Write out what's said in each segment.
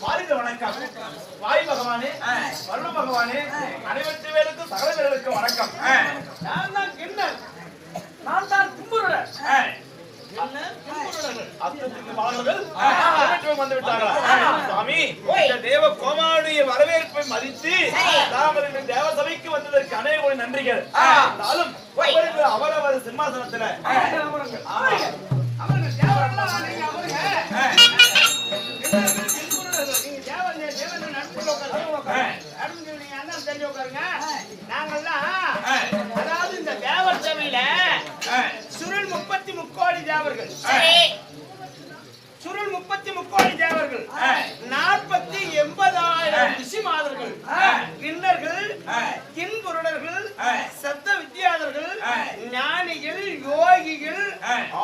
வாழ்க வணக்கம். வாய் பகவானே, வல்லு பகவானே, அனைவருக்கு வேலுக்கும் சகல வேலுக்கும் வணக்கம். நான் தான் கிண்ணன், நான் தான் கும்புருடன். தேவ கோமாவுடைய வரவேற்பை மதித்து தேவ சபைக்கு வந்ததற்கு அநேக நன்றிகள். அவரவர் சிம்மாசனத்துல அதாவது இந்த தேவர் சபையில சுருள் 33 தேவர்கள், சுருள் 33 தேவர்கள், 40,80,000 ரிஷிமாதர்கள், கிண்ணர்கள், கின்புருடர்கள், சப்த வித்யாதர்கள், ஞானிகள், யோகிகள்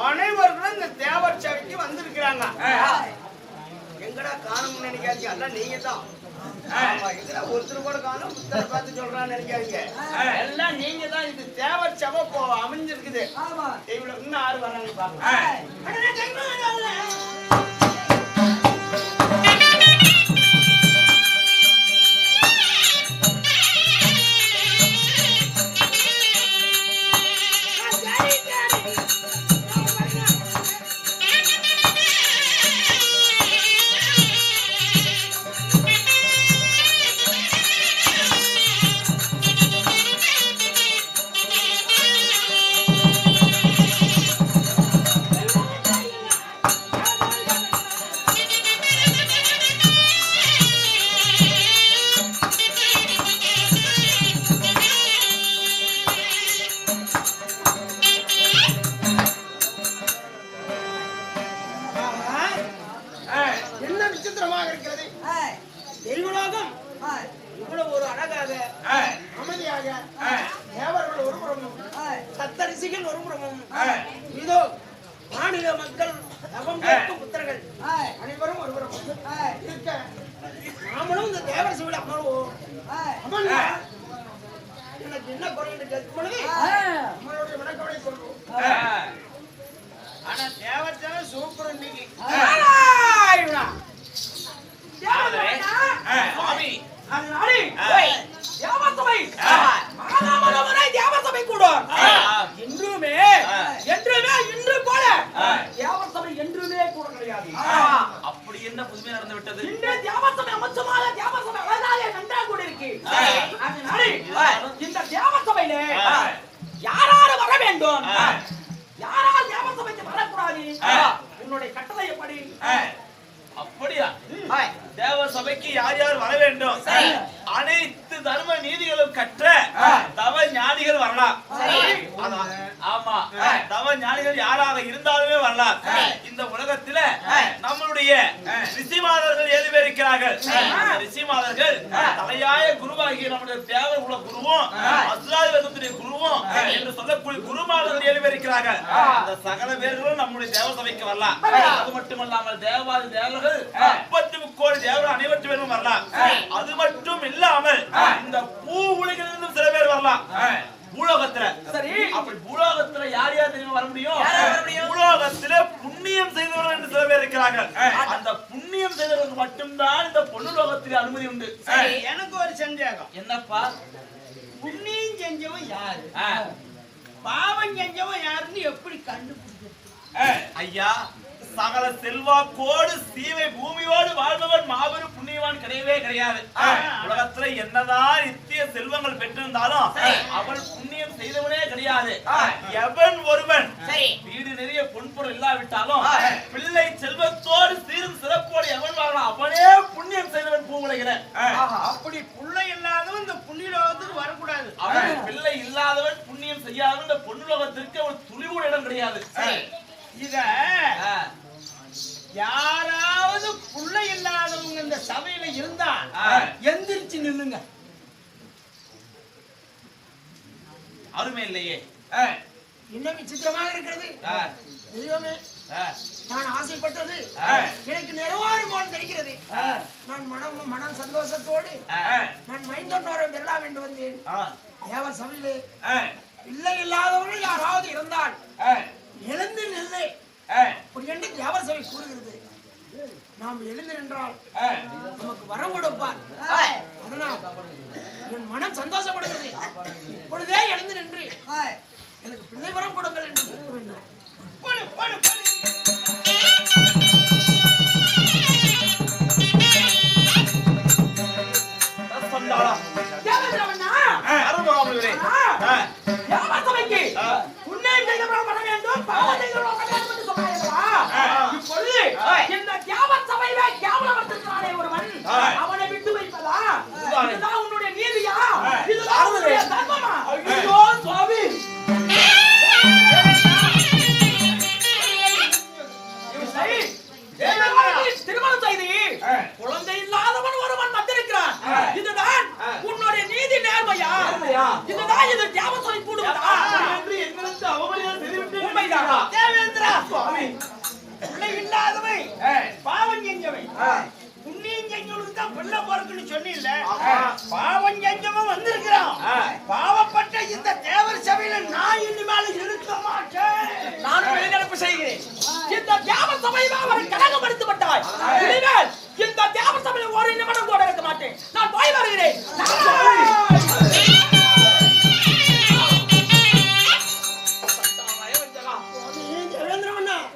அனைவர்களும் இந்த தேவர் சபைக்கு வந்திருக்கிறாங்க. எங்கடா காணும்னு நினைக்காதீங்க, எல்லாம் நீங்க தான். ஒருத்தர் கூட காணும், பார்த்து சொல்றான்னு நினைக்காதீங்க, எல்லாம் நீங்க தான். இது தேவர் சபை அமைஞ்சிருக்குது. இவ்வளவு இன்னும் 6 வராங்க பாருங்க. அப்படி என்ன புதுமை நடந்து விட்டது? இந்த தேவசபையில யாராரு வர வேண்டும், யாரால் தேவசபைக்கு வரக்கூடாது, உன்னுடைய கட்டளை எப்படி? அப்படியா? தேவ சபைக்கு யார் யார் வர வேண்டும்? அனைத்து தர்ம நீதிகளும் கற்ற தவ ஞானிகள் வரலாம். ஆமா, தவ ஞானிகள் யாராக இருந்தாலுமே வரலாம். இந்த உலகத்துல நம்மளுடைய ரிஷிமாதர்கள் 7 பேர் இருக்கிறார்கள். ரிஷிமாதர்கள் தலையாய குருவாகிய நம்முடைய தேவர் குல குருவும் அசுராதிபதியுடைய குருவும் என்று சொல்லக்கூடிய குருமாதர்கள் 7 பேர் இருக்கிறார்கள். அந்த சகல பேர்களும் நம்முடைய தேவ சபைக்கு வரலாம். அது மட்டுமல்லாமல் தேவாதி தேவர்கள் 33 தேவர்கள் அனைவரும் பேரும் வரலாம். அது மட்டும் இல்லாமல் இந்த பூ உலகிலிருந்து சில பேர் வரலாம். பூலோகத்துல அப்படி பூலோகத்துல யார் யார் தெரியுமா வர முடியும்? பூலோகத்துல புண்ணியம் செய்தவர்கள் என்று சில பேர் இருக்கிறார்கள். அந்த புண்ணியம் செய்தவர்களுக்கு மட்டும்தான் இந்த பொன்னுலோகத்தில் அனுமதி உண்டு. எனக்கு ஒரு சந்தேகம். என்னப்பா? புண்ணியம் செஞ்சவன் யாரு, பாவம் செஞ்சவன் யாருன்னு எப்படி கண்டுபிடிக்க? ஐயா, சகல செல்வாக்கோடு சீவை பூமியோடு வாழ்பவன் மாபெரும் புண்ணியவான் கிடையவே கிடையாது. உலகத்துல என்னதான் நித்திய செல்வங்கள் பெற்றிருந்தாலும் அவன் புண்ணியம் செய்தவனே கிடையாது. எவன் ஒருவன் வீடு நிறைய பொன்பொருள் இல்லாவிட்டாலும் பிள்ளை செல்வத்தோடு சீரும் சிறப்போடு எவன் வாழலாம் அவனே புண்ணியம் செய்தவன் பூவுலகில. அப்படி பிள்ளை இல்லாதவன் இந்த புண்ணியலோகத்துக்கு வரக்கூடாது. அவன் பிள்ளை இல்லாதவன் புண்ணியம் செய்யாதவன் இந்த பொன்னுலோகத்திற்கு அவன் துளிவோட இடம் கிடையாது. இத யாராவது புள்ள இல்லாதவங்க இந்த சபையில இருந்தா எந்திரிச்சு நில்லுங்க. அருமை இல்லையே, இன்னும் விசித்திரமாக இருக்கிறது. தெய்வமே, நான் ஆசைப்பட்டது எனக்கு நிறைவாறும் போல் தெரிகிறது. நான் மனம் சந்தோஷத்தோடு நான் மைந்தோட்டோரம் பெறலாம் என்று வந்தேன். தேவர் சபையிலே இல்லை இல்லாதவர்கள் யாராவது இருந்தால் எழுந்து நில்லை. ஒரு எண்ணம் தேவர் சபை கூறுகிறது. நாம் எழுந்து நின்றால் நமக்கு வரம் கொடுப்பார். அதனால் என் மனம் சந்தோஷப்படுகிறது. இப்பொழுதே எழுந்து நின்று எனக்கு பிள்ளை வரம் கொடுங்கள் என்று கேட்க வேண்டும். அவனை விட்டு வைப்பதா? இதுதான் உன்னுடைய நீதியா? இதுதான் உன்னுடைய தர்மமா? ஐயோ சுவாமி, திருமணம் செய்து குழந்தை இல்லாதவன் ஒருவன் வந்திருக்கிறான். இதுதான் உன்னுடைய நீதி நேர்மையா? இதுதான் இது தேவசபை கூடுவதா என்று எங்களுக்கு அவமரியாதை செய்துவிட்டு உண்மைதானா? தேவேந்திரா சுவாமி, பிள்ளை இல்லாதவை பாவம் செஞ்சவை, புண்ணியம் செஞ்சவனுக்கு தான் பிள்ளை பிறக்குன்னு சொன்னில்ல. பாவம் செஞ்சவன் வந்திருக்கிறான். பாவப்பட்ட இந்த தேவர் சபையில நான் இனிமேல் இருக்க மாட்டேன். நான் வெளிநடப்பு செய்கிறேன். இந்த தேவர் சபையில அவரை கலங்கப்படுத்தி விட்டாய். இனிமேல் இந்த தேவர் சபையில ஒரு நிமிடம் கூட இருக்க மாட்டேன். நான் போய் வருகிறேன்.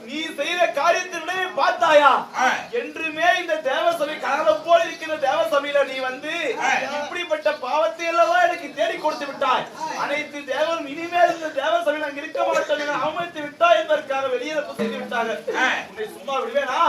நீ செய்த காரியத்தின் விளைவை பார்த்தாயா? என்றுமே இந்த தேவசபை கனகம் போல இருக்கிற தேவசபையில நீ வந்து இப்படிப்பட்ட பாவத்தை எல்லாம் எனக்கு தேடி கொடுத்து விட்டாய். அனைத்து தேவரும் இனிமேல் இந்த தேவசபையில் அங்க இருக்க மாட்டோம் என அவமதித்து விட்டாய் என்பதற்காக வெளியேறப்பு செய்து விட்டாங்க. உன்னை சும்மா விடுவேனா?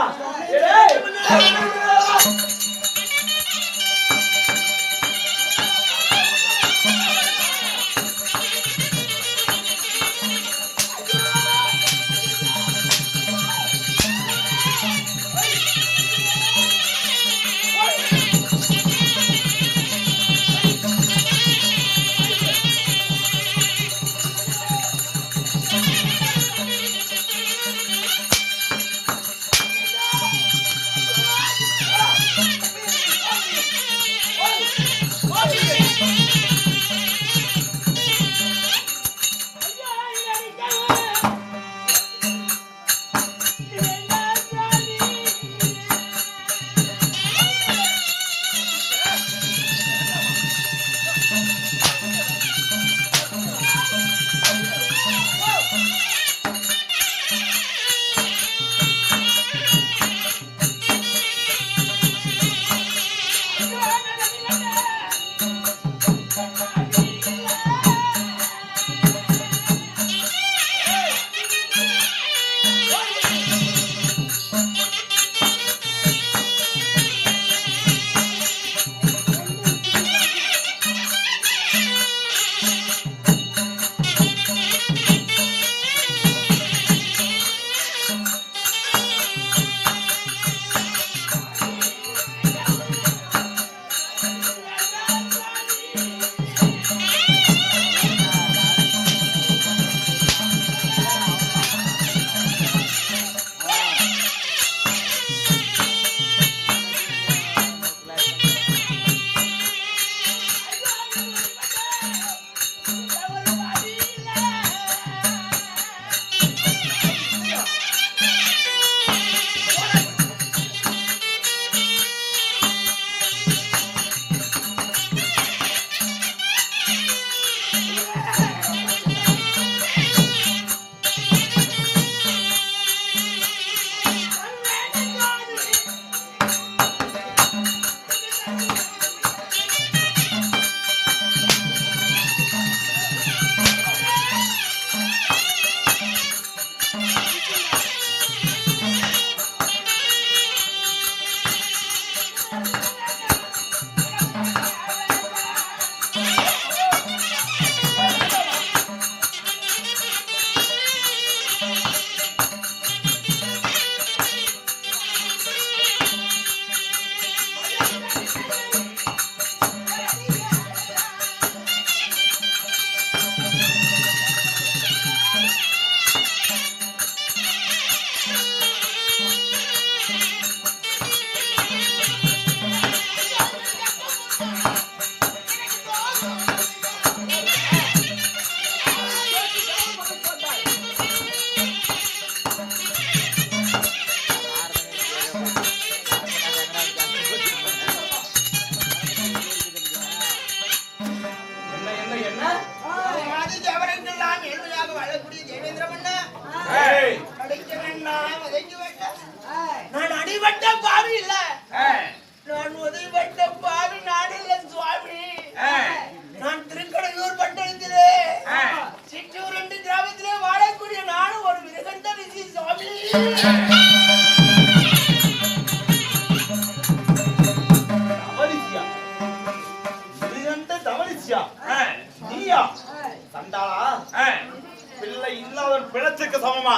சமமா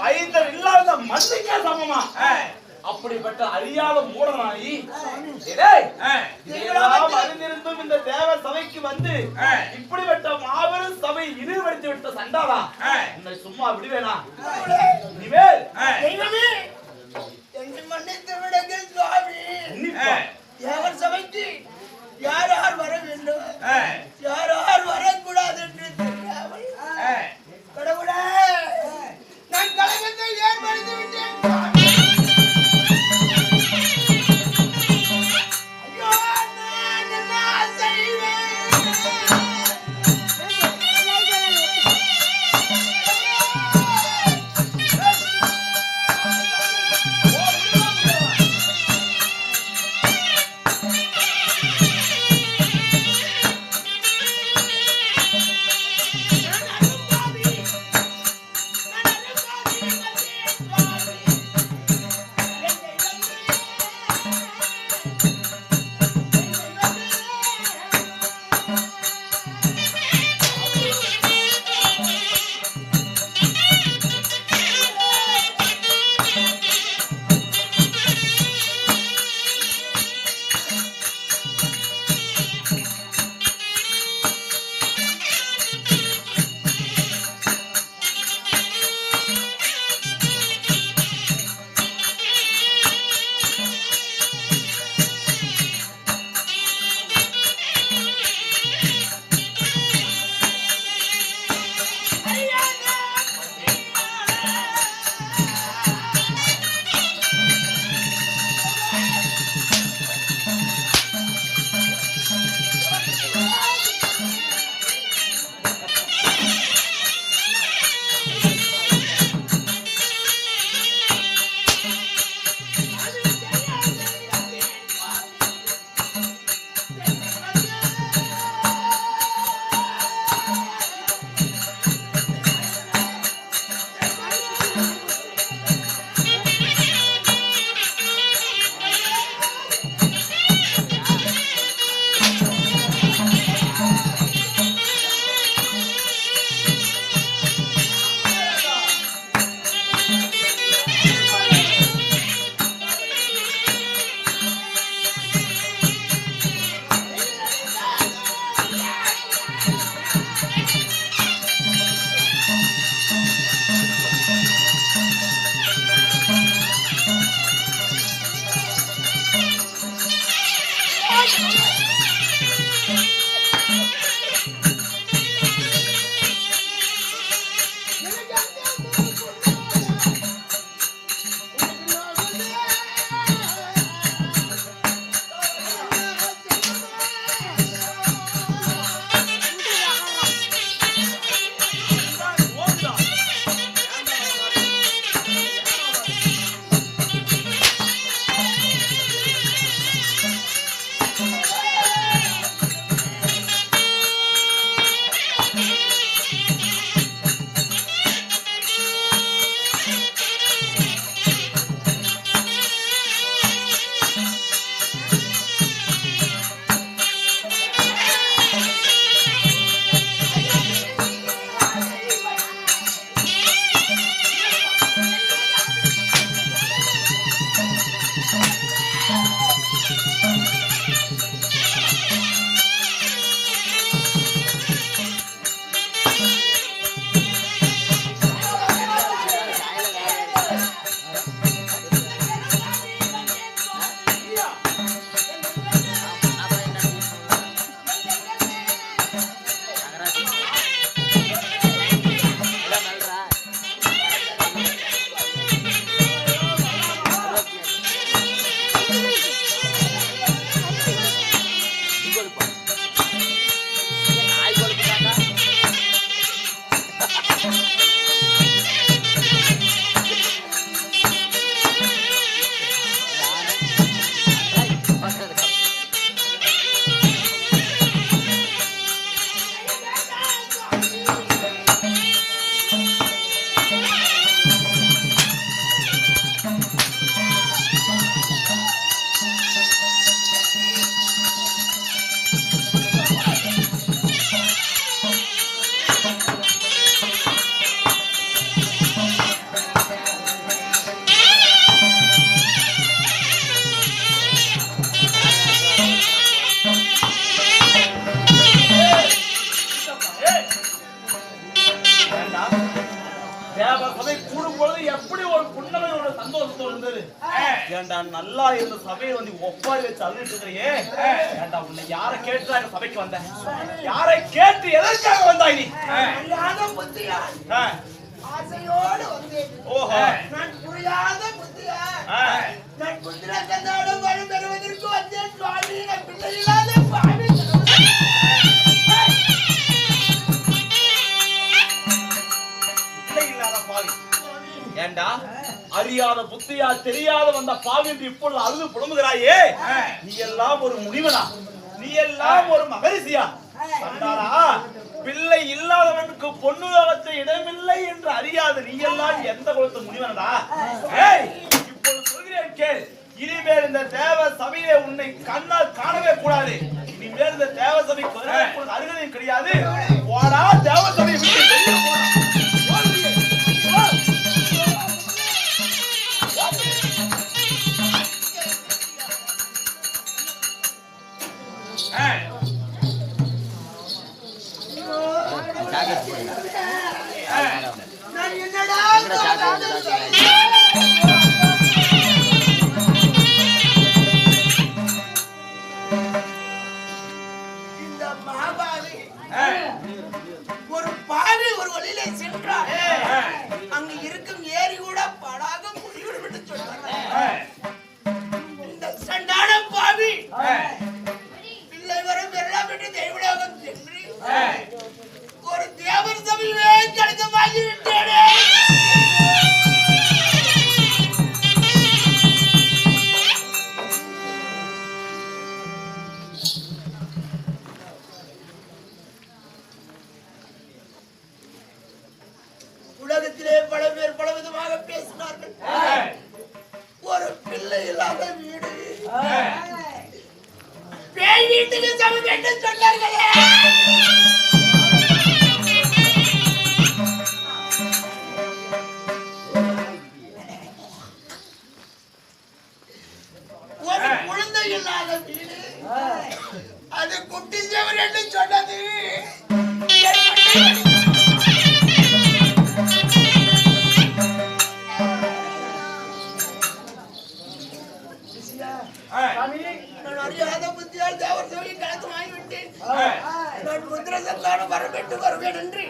மைந்தர் இல்லாத மண்ணுக்கே சமமா அப்படிப்பட்ட அழியாத மூடனாயி இதெல்லாம் அறிந்திருந்தும் இந்த தேவ சபைக்கு வந்து இப்படிப்பட்ட மாபெரும் சபை இழிவுபடுத்தி விட்ட சண்டாளா உன்னை சும்மா விடுவேனா? இனிமேல் தெய்வமே என்னை மன்னித்து விடுங்கள் சுவாமி. தேவ சபைக்கு யார் யார் வர வேண்டும், யார் யார் வரக்கூடாது என்று தெரியாமல் கடவுளே நான் கலகத்தை ஏற்படுத்தி விட்டேன் சுவாமி. ஏண்டா நல்லா இருந்த சபையை வந்து ஒப்பாரி வச்சு அழுதுட்டு இருக்கிறியே, ஏண்டா உன்னை யாரை கேட்டுதான் இந்த சபைக்கு வந்த? யாரை கேட்டு எதற்காக வந்தாய் நீ? ஆசையோடு வந்தேன். ஓஹோ, நான் புரியாத புத்தியா, நான் புத்திர கந்தோடு வழி பெறுவதற்கு வந்தேன் சுவாமி. நான் பிள்ளை இல்லாத பாவி. பிள்ளை இல்லாத பாவி. ஏண்டா அறியாத புத்தியா தெரியாத வந்த பாவி என்று இப்பொழுது அழுது புலம்புகிறாயே, நீ எல்லாம் ஒரு முனிவனா? நீ எல்லாம் ஒரு மகரிஷியா? கண்டாரா, பிள்ளை இல்லாதவனுக்கு பொண்ணு அவற்றை இடமில்லை என்று அறியாது நீ எல்லாம் எந்த குலத்து முனிவனடா? இப்பொழுது சொல்கிறேன் கேள். இனிமேல் இந்த தேவ சபையிலே உன்னை கண்ணால் காணவே கூடாது. இனிமேல் இந்த தேவ சபைக்கு அருகதையும் கிடையாது. போடா, தேவ சபையை விட்டு வெளியே போடா. நான் என்னடா இந்த மகாபாவி ஒரு பாவி ஒரு வழியிலே சென்றார். அங்கு இருக்கும் ஏரி கூட படாக முடிவிடும் என்று சொன்னார். இந்த சண்டான பாவி பிள்ளை வரும் எல்லாம் விட்டு தெய்வலோகம் சென்று ஒரு தேவர் சபையிலே கடிதமாகி விட்டேனே. உலகத்திலே பல பேர் பலவிதமாக பேசினார்கள். ஒரு பிள்ளை இல்லாத வீடு, பேய் வீட்டுக்கு சமம் என்று சொன்னார்களே. ஒரு குழந்தை இல்லாத வீடு, அது குட்டி சேவர் என்று சொன்னது. நான் அறியாத புத்தியால் தேவர் சபையை கலந்து வாங்கிவிட்டேன். நான் புத்திர சந்தானம் வருவேன் என்று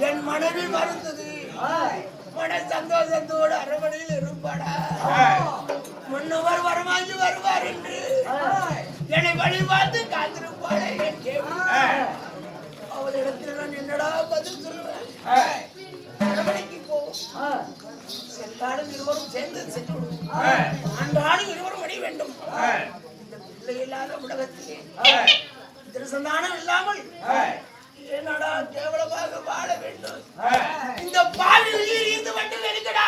என் மனைவி மறந்தது. மன சந்தோஷத்தோடு அரவணையில் இருப்பாடா, முன்னவர் வரமாகி வருவார் என்று என்னை வழி பார்த்து காத்திருப்பாளே என் கேள்வி. அவளிடத்தில் நான் என்னடா பதில் சொல்லுவேன்? அரவணைக்கு போவோம், சென்றாலும் இருவரும் சேர்ந்து சென்று விடுவோம். அன்றாலும் இருவரும் அடைய வேண்டும். இந்த பிள்ளை இல்லாத உலகத்திலே திருசந்தானம் இல்லாமல் என்னடா கேவலமாக வாழ வேண்டும்? இந்த பாவி உயிர் இருந்து மட்டும் எடுக்கடா.